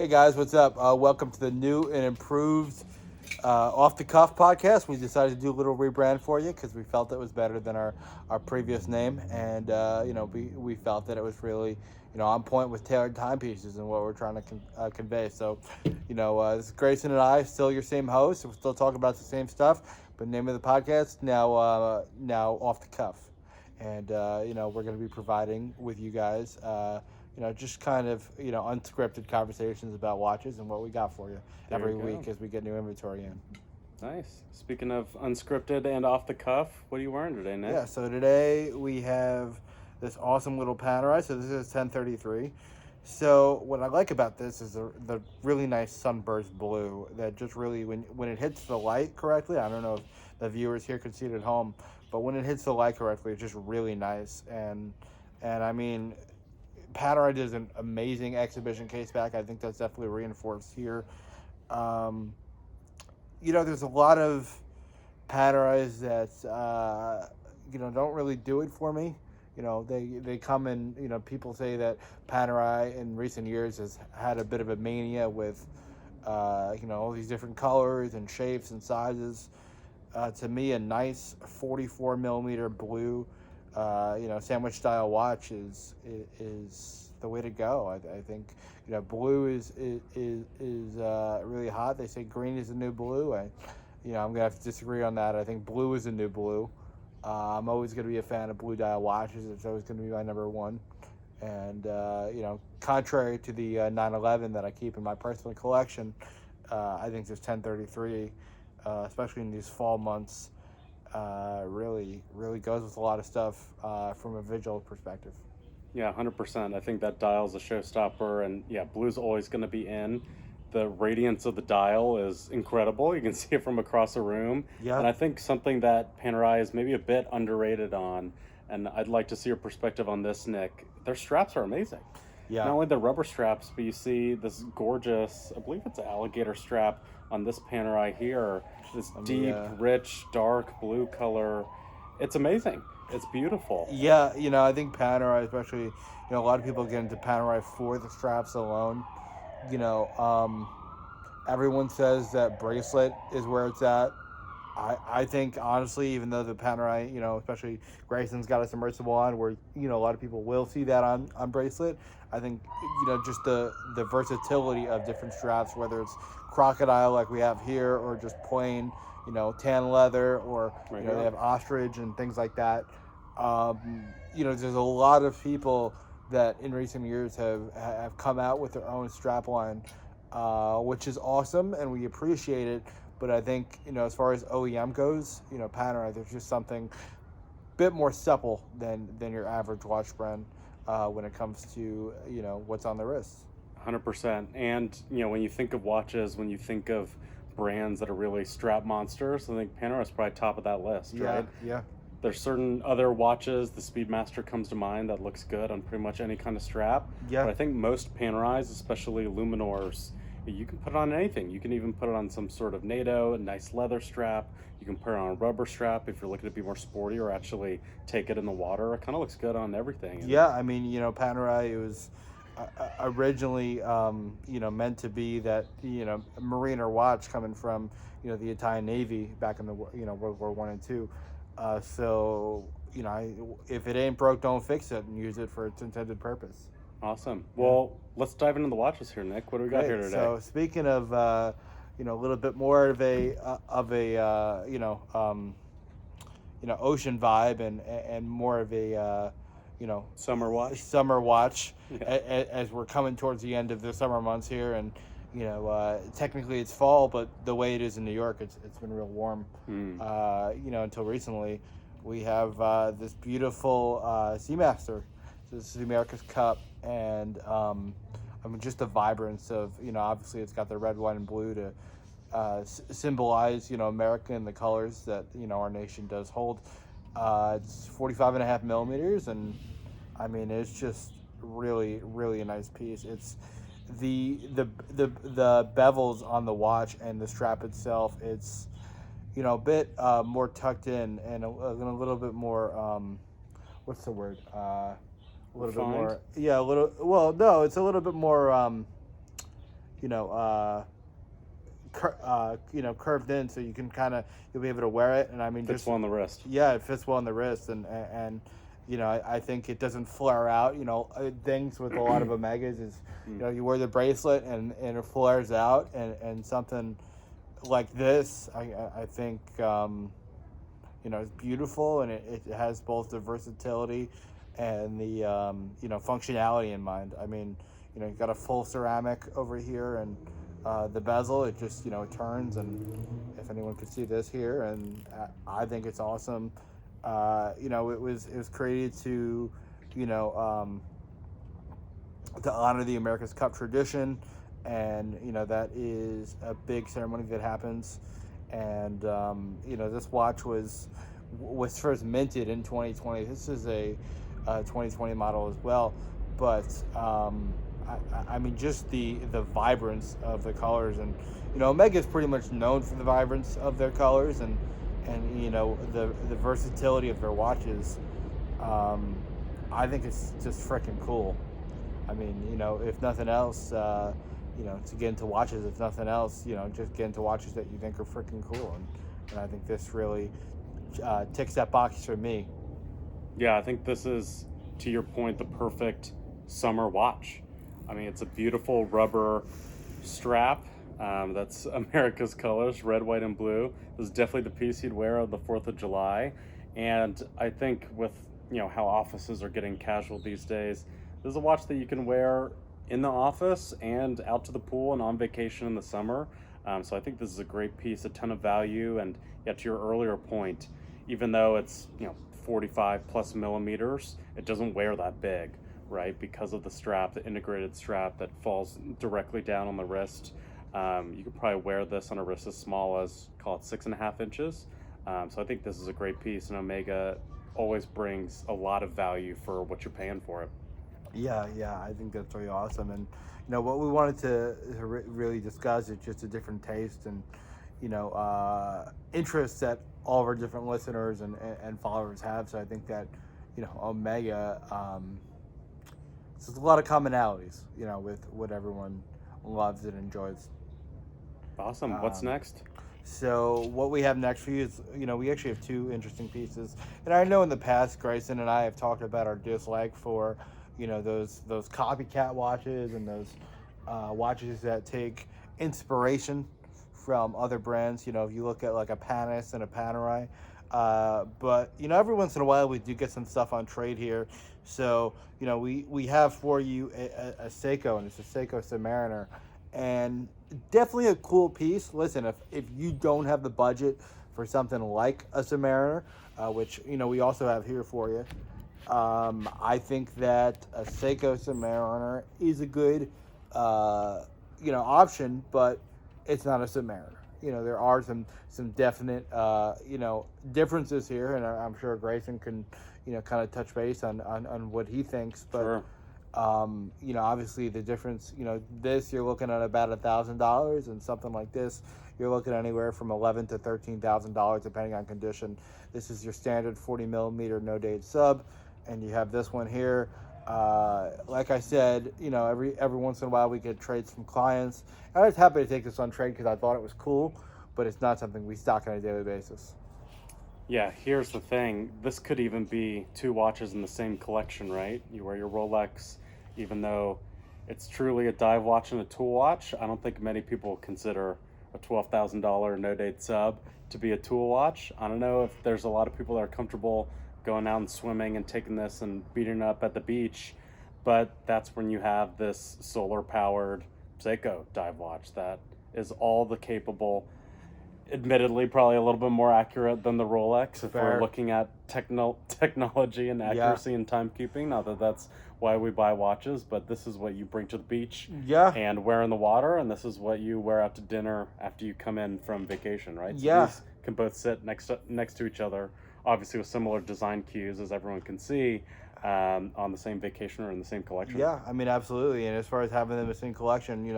Hey guys, what's up? Welcome to the new and improved Off the Cuff podcast. We decided to do a little rebrand for you because we felt it was better than our previous name, and we felt that it was really on point with tailored timepieces and what we're trying to convey. So, this is Grayson and I, still your same host. We're still talking about the same stuff, but name of the podcast now Off the Cuff, and we're going to be providing with you guys. Just kind of, unscripted conversations about watches and what we got for you every week as we get new inventory in. Nice. Speaking of unscripted and off the cuff, what are you wearing today, Nick? Yeah, so today we have this awesome little Panerai. So this is 1033. So what I like about this is the really nice sunburst blue that just really, when it hits the light correctly, I don't know if the viewers here can see it at home, but when it hits the light correctly, it's just really nice. And I mean, Panerai does an amazing exhibition case back. I think that's definitely reinforced here. There's a lot of Panerais that don't really do it for me. They come in. People say that Panerai in recent years has had a bit of a mania with all these different colors and shapes and sizes. To me, a nice 44 millimeter blue sandwich style watch is the way to go. I think blue is really hot. They say green is the new blue. I'm gonna have to disagree on that. I think blue is the new blue. I'm always gonna be a fan of blue dial watches. It's always gonna be my number one. And contrary to the 911 that I keep in my personal collection, I think this 1033, especially in these fall months, really goes with a lot of stuff from a visual perspective. Yeah, 100%. I think that dial's a showstopper, and yeah, blue's always going to be in. The radiance of the dial is incredible. You can see it from across the room. Yeah. And I think something that Panerai is maybe a bit underrated on, and I'd like to see your perspective on this, Nick. Their straps are amazing. Yeah. Not only the rubber straps, but you see this gorgeous, I believe it's an alligator strap on this Panerai here. This deep, rich, dark blue color. It's amazing. It's beautiful. Yeah, I think Panerai, especially, a lot of people get into Panerai for the straps alone. Everyone says that bracelet is where it's at. I think, honestly, even though the Panerai, especially Grayson's got a submersible on where, a lot of people will see that on bracelet. I think, just the versatility of different straps, whether it's crocodile like we have here or just plain, tan leather or, they have ostrich and things like that. There's a lot of people that in recent years have come out with their own strap line, which is awesome and we appreciate it. But I think, as far as OEM goes, Panerai, there's just something a bit more supple than your average watch brand when it comes to, what's on the wrist. 100%. And, when you think of watches, when you think of brands that are really strap monsters, I think Panerai is probably top of that list, right? Yeah. There's certain other watches, the Speedmaster comes to mind, that looks good on pretty much any kind of strap. Yeah. But I think most Panerais, especially Luminors, you can put it on anything. You can even put it on some sort of NATO, a nice leather strap. You can put it on a rubber strap if you're looking to be more sporty or actually take it in the water. It kind of looks good on everything. Yeah, I mean, Panerai, it was originally, meant to be that, mariner watch coming from, the Italian Navy back in the, World War I and II. So, if it ain't broke, don't fix it and use it for its intended purpose. Awesome. Well, let's dive into the watches here, Nick. What do we got here today? So, speaking of, a little bit more of a ocean vibe and more of a, summer watch. As we're coming towards the end of the summer months here, and technically it's fall, but the way it is in New York, it's been real warm. Until recently, we have this beautiful Seamaster. So this is the America's Cup, and just the vibrance of obviously it's got the red, white, and blue to symbolize America and the colors that our nation does hold. It's 45.5 millimeters, and I mean it's just really a nice piece. It's the bevels on the watch and the strap itself. It's a bit more tucked in and a little bit more what's the word? A little Refined? bit more. Yeah, a little. Well, no, it's a little bit more. you know, curved in, so you can kind of you'll be able to wear it. And I mean, Fits just well on the wrist. yeah, it fits well on the wrist, and I think it doesn't flare out. Things with a lot of Omegas is Mm. you wear the bracelet and it flares out, and something like this, I think it's beautiful, and it has both the versatility and the functionality in mind. I mean, you got a full ceramic over here, and the bezel, it just it turns, and if anyone could see this here, and I think it's awesome. It was created you know um, to honor the America's Cup tradition, and that is a big ceremony that happens. And this watch was first minted in 2020. This is a 2020 model as well, but I mean, just the vibrance of the colors, and Omega is pretty much known for the vibrance of their colors, and the versatility of their watches. um, I think it's just freaking cool. I mean, if nothing else, to get into watches, if nothing else, just get into watches that you think are freaking cool. And I think this really ticks that box for me. Yeah, I think this is, to your point, the perfect summer watch. I mean, it's a beautiful rubber strap. That's America's colors, red, white, and blue. This is definitely the piece you'd wear on the 4th of July. And I think with, how offices are getting casual these days, this is a watch that you can wear in the office and out to the pool and on vacation in the summer. So I think this is a great piece, a ton of value. And yet, to your earlier point, even though it's 45 plus millimeters, it doesn't wear that big, right? Because of the strap, the integrated strap that falls directly down on the wrist. You could probably wear this on a wrist as small as, call it 6.5 inches. So I think this is a great piece, and Omega always brings a lot of value for what you're paying for it. Yeah, I think that's really awesome. And what we wanted to really discuss is just a different taste and interests that all of our different listeners and followers have. So I think that Omega, there's a lot of commonalities with what everyone loves and enjoys. Awesome. What's next? So what we have next for you is, we actually have two interesting pieces. And I know in the past, Grayson and I have talked about our dislike for, those copycat watches and those watches that take inspiration from other brands. If you look at like a Panis and a Panerai. But, every once in a while we do get some stuff on trade here. So, we have for you a Seiko, and it's a Seiko Submariner. And definitely a cool piece. Listen, if you don't have the budget for something like a Submariner, which we also have here for you, I think that a Seiko Submariner is a good option, but it's not a Submariner. There are some definite differences here, and I'm sure Grayson can kind of touch base on what he thinks. But Sure. Obviously the difference, this you're looking at about $1,000, and something like this you're looking at anywhere from $11,000 to $13,000 depending on condition. This is your standard 40 millimeter no date sub, and you have this one here. Like I said, every once in a while we get trades from clients. I was happy to take this on trade because I thought it was cool, but it's not something we stock on a daily basis. Yeah, here's the thing. This could even be two watches in the same collection, right? You wear your Rolex, even though it's truly a dive watch and a tool watch. I don't think many people consider a $12,000 no-date sub to be a tool watch. I don't know if there's a lot of people that are comfortable going out and swimming and taking this and beating up at the beach, but that's when you have this solar-powered Seiko dive watch that is all the capable, admittedly probably a little bit more accurate than the Rolex if Fair. we're looking at technology and accuracy and timekeeping. Not that that's why we buy watches, but this is what you bring to the beach and wear in the water, and this is what you wear out to dinner after you come in from vacation, right? So these can both sit next to each other, obviously with similar design cues, as everyone can see, on the same vacation or in the same collection. Yeah, I mean, absolutely. And as far as having them in the same collection,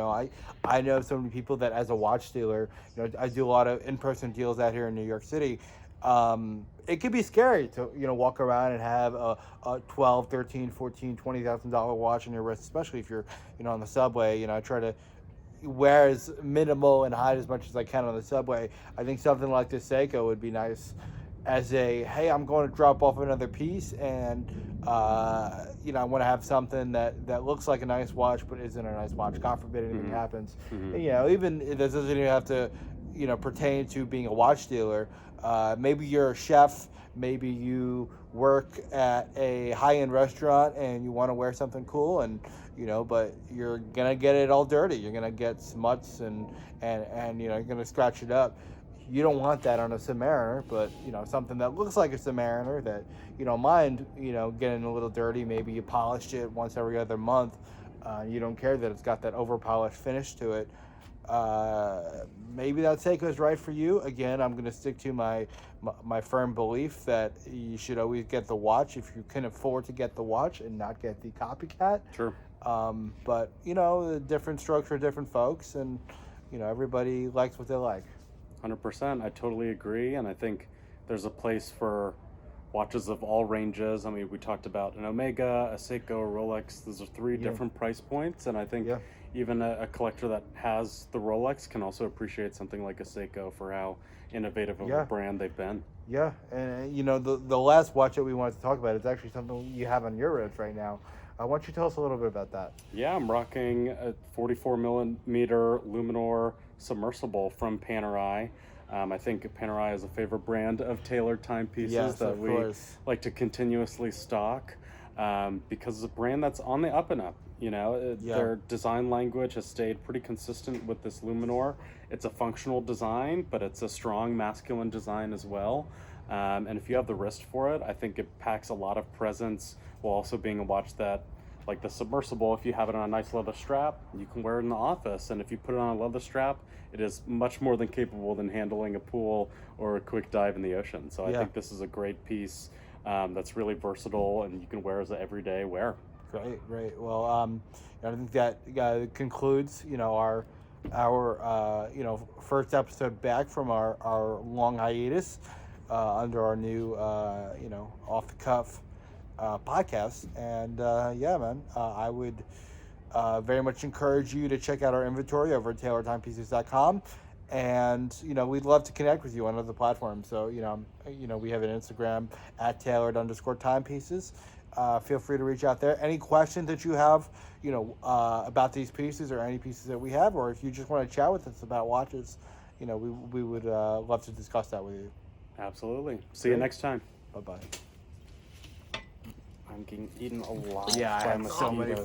I know so many people that as a watch dealer, I do a lot of in-person deals out here in New York City. It could be scary to, walk around and have a $12, $13, $14, $20,000 watch on your wrist, especially if you're, on the subway. I try to, wear as minimal and hide as much as I can on the subway. I think something like the Seiko would be nice as a, hey, I'm going to drop off another piece, and I want to have something that looks like a nice watch but isn't a nice watch. God forbid anything happens. And, even this doesn't even have to pertain to being a watch dealer. Maybe you're a chef, maybe you work at a high-end restaurant and you want to wear something cool, and but you're gonna get it all dirty, you're gonna get smuts, and you're gonna scratch it up. You don't want that on a Submariner, but something that looks like a Submariner that you don't mind getting a little dirty. Maybe you polished it once every other month. You don't care that it's got that over polished finish to it. Maybe that Seiko is right for you. Again, I'm going to stick to my firm belief that you should always get the watch if you can afford to get the watch and not get the copycat. Sure. But the different strokes for different folks, and everybody likes what they like. 100%. I totally agree, and I think there's a place for watches of all ranges. I mean, we talked about an Omega, a Seiko, a Rolex. Those are three different price points, and I think even a collector that has the Rolex can also appreciate something like a Seiko for how innovative of a brand they've been. Yeah, and the last watch that we wanted to talk about is actually something you have on your wrist right now. Why don't you tell us a little bit about that? Yeah, I'm rocking a 44 millimeter Luminor submersible from Panerai. I think Panerai is a favorite brand of tailored timepieces that we like to continuously stock, because it's a brand that's on the up and up. Their design language has stayed pretty consistent with this Luminor. It's a functional design, but it's a strong masculine design as well. And if you have the wrist for it, I think it packs a lot of presence while also being a watch that, like the submersible, if you have it on a nice leather strap, you can wear it in the office. And if you put it on a leather strap, it is much more than capable than handling a pool or a quick dive in the ocean. So I think this is a great piece that's really versatile, and you can wear as an everyday wear. Great. Well, I think that concludes, our first episode back from our long hiatus under our new, off the cuff podcast. And man, I would very much encourage you to check out our inventory over at tailoredtimepieces.com. And we'd love to connect with you on other platforms. So we have an Instagram at tailored_timepieces. Feel free to reach out there. Any questions that you have, about these pieces or any pieces that we have, or if you just want to chat with us about watches, we would love to discuss that with you. Absolutely. See you next time. Bye-bye. I'm getting eaten alive. Yeah, I by have so many mosquitoes.